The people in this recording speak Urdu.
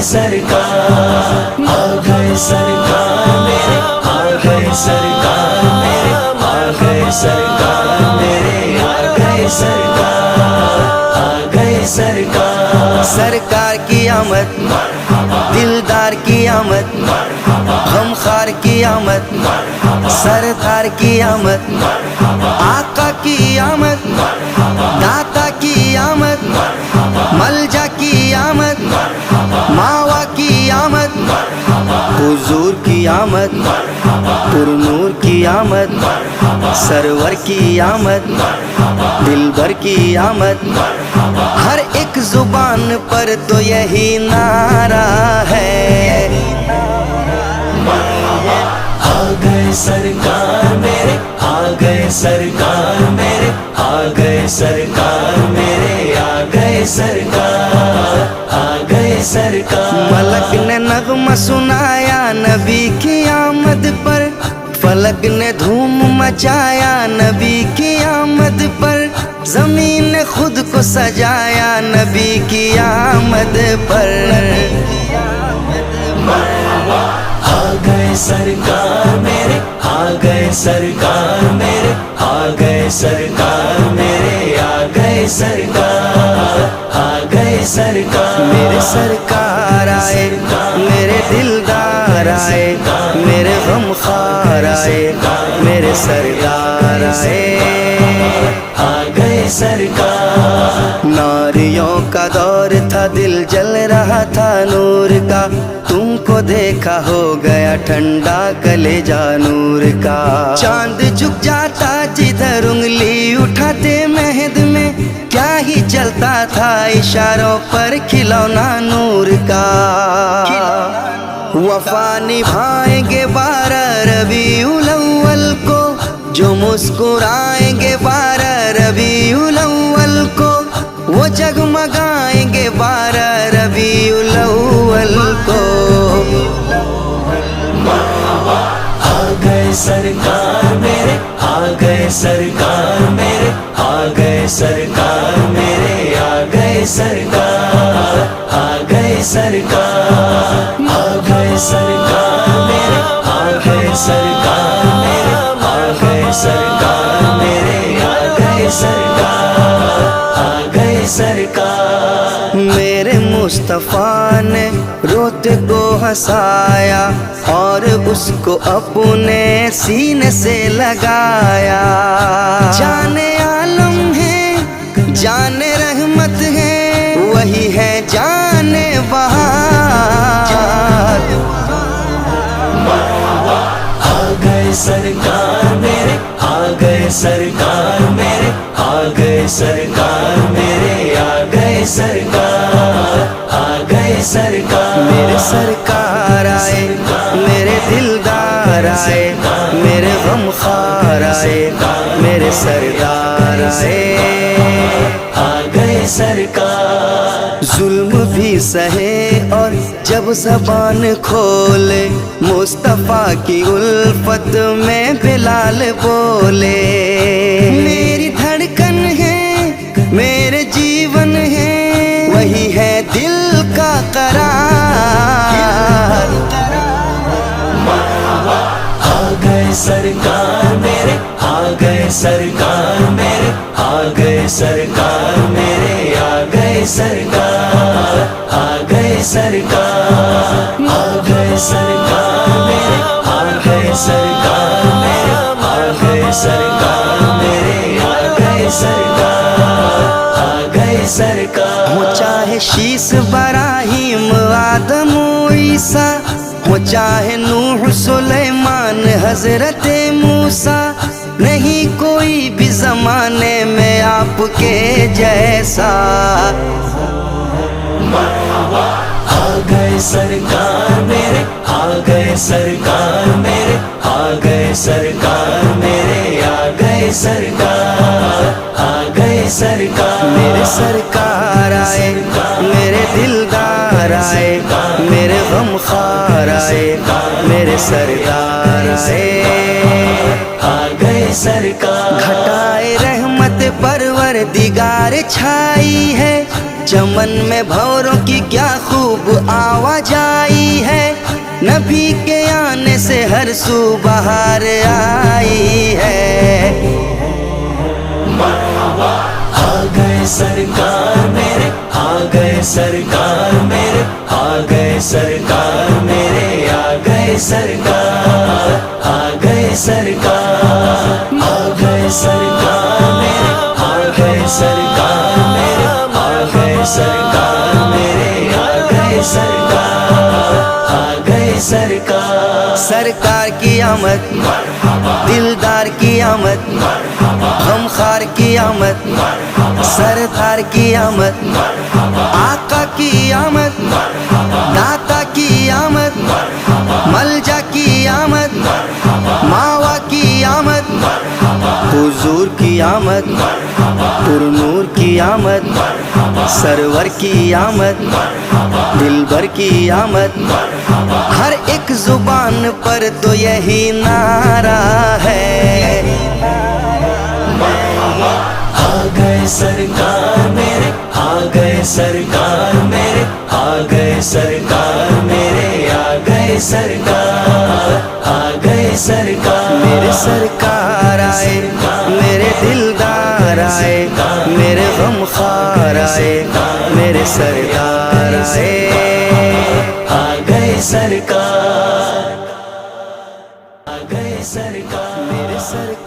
سرکار، آ گئے سرکار میرے، آ گئے سرکار میرے، آ گئے سرکار میرے، آ گئے سرکار، آ گئے سرکار۔ سرکار کی آمد، دلدار کی آمد، غمخوار کی آمد، سردار کی آمد، آقا کی آمد، داتا کی آمد، ملجا کی آمد، ماوا کی آمد، حضور کی آمد، پر نور کی آمد، سرور کی آمد، دلبر کی آمد۔ ہر ایک زبان پر تو یہی نعرہ ہے، آ گئے سرکار میرے، آ گئے سرکار میرے، آ گئے سرکار میرے، آ گئے سرکار، آ گئے سرکار۔ ملک نے نغمہ سنایا نبی کی آمد پر، فلک نے دھوم مچایا نبی کی آمد پر، زمین نے خود کو سجایا نبی کی آمد پر۔ آ گئے سرکار میرے، آ گئے سرکار میرے، آ گئے سرکار میرے، آ گئے سرکار، آ گئے سرکار۔ میرے سرکار آئے، میرے دلدار آئے، میرے غمخوار آئے، میرے سردار آئے، آ گئے سرکار۔ ناریوں کا دور تھا، دل جل رہا تھا نور کا، تم کو دیکھا ہو گیا ٹھنڈا کلیجہ نور کا۔ چاند جھک جاتا جدھر انگلی اٹھاتے مہد میں، کیا ہی چلتا تھا اشاروں پر کھلونا نور کا۔ وفا نبھائیں گے 12 ربیع الاول کو، جو مسکرائیں گے 12 ربیع الاول کو، وہ جگمگائیں گے 12 ربیع الاول کو۔ آ گئے سرکار میرے، آ گئے سرکار میرے، آ گئے سرکار میرے، آ گئے سرکار، آ گئے سرکار۔ آ گئے سرکار میرے، آ گئے سرکار میرے، آ گئے سرکار میرے، آ گئے سرکار، آ گئے سرکار۔ میرے مصطفیٰ نے روتے کو ہنسایا اور اس کو اپنے سینے سے لگایا۔ جان عالم ہے، جان رحمت ہے، وہی ہے جان بہار۔ آ گئے سرکار میرے، آ گئے سرکار میرے، آ گئے سرکار میرے، آ گئے سرکار، آ گئے سرکار۔ میرے سرکار آئے، میرے دلدار آئے، میرے غمخوار آئے، میرے سردار آئے، آ گئے سرکار۔ ظلم بھی سہے اور جب زبان کھولے، مصطفیٰ کی الفت میں بلال بولے۔ میری دھڑکن ہے، میرے جیون ہے، وہی ہے دل کا قرار۔ آ گئے سرکار میرے، آ گئے سرکار میرے، آ گئے سرکار میرے، آ گئے سرکار، آ گئے سرکار۔ آ گئے سرکار میرے، آ گئے سرکار میرے، آ گئے سرکار میرے، آ گئے سرکار، آ گئے سرکار۔ ہو چاہے شیس ابراہیم آدم و عیسیٰ، ہو چاہے نوح سلیمان حضرت موسیٰ، نہیں کوئی بھی زمانے میں آپ کے جیسا۔ آ گئے سرکار میرے، آ گئے سرکار میرے، آ گئے سرکار میرے، آ گئے سرکار، آ گئے سرکار۔ میرے سرکار آئے، میرے دلدار آئے، میرے غمخوار آئے، میرے سردار آئے، آ گئے سرکار۔ گھٹائے رحمت پروردگار چھائی ہے، چمن میں بھوروں کی کیا خوب آواز آئی ہے، نبی کے آنے سے ہر سو بہار آئی ہے۔ آ گئے سرکار میرے، آ گئے سرکار میرے، آ گئے سرکار میرے، آ گئے سرکار، آ گئے سرکار، آ گئے سرکار میرے، آ گئے سرکار میرے، آ گئے سرکار میرے، آ گئے سرکار، آ گئے سرکار۔ سرکار کی آمد، دلدار کی آمد، غمخوار کی آمد، سردار کی آمد، آقا کی آمد، داتا کی آمد، ملجا کی آمد، ماوا کی آمد، حضور کی آمد، پر نور کی آمد، سرور کی آمد، دلبر کی آمد، ہر ایک زبان پر تو یہی نعرہ ہے۔ آ گئے سرکار میرے، آ گئے سرکار میرے، آ گئے سرکار میرے، آ گئے سرکار، آ گئے سرکار۔ میرے سرکار آئے، میرے دلدار آئے، میرے غمخوار آئے، میرے سردار آئے، آ گئے سرکار، آ گئے سرکار، میرے سرکار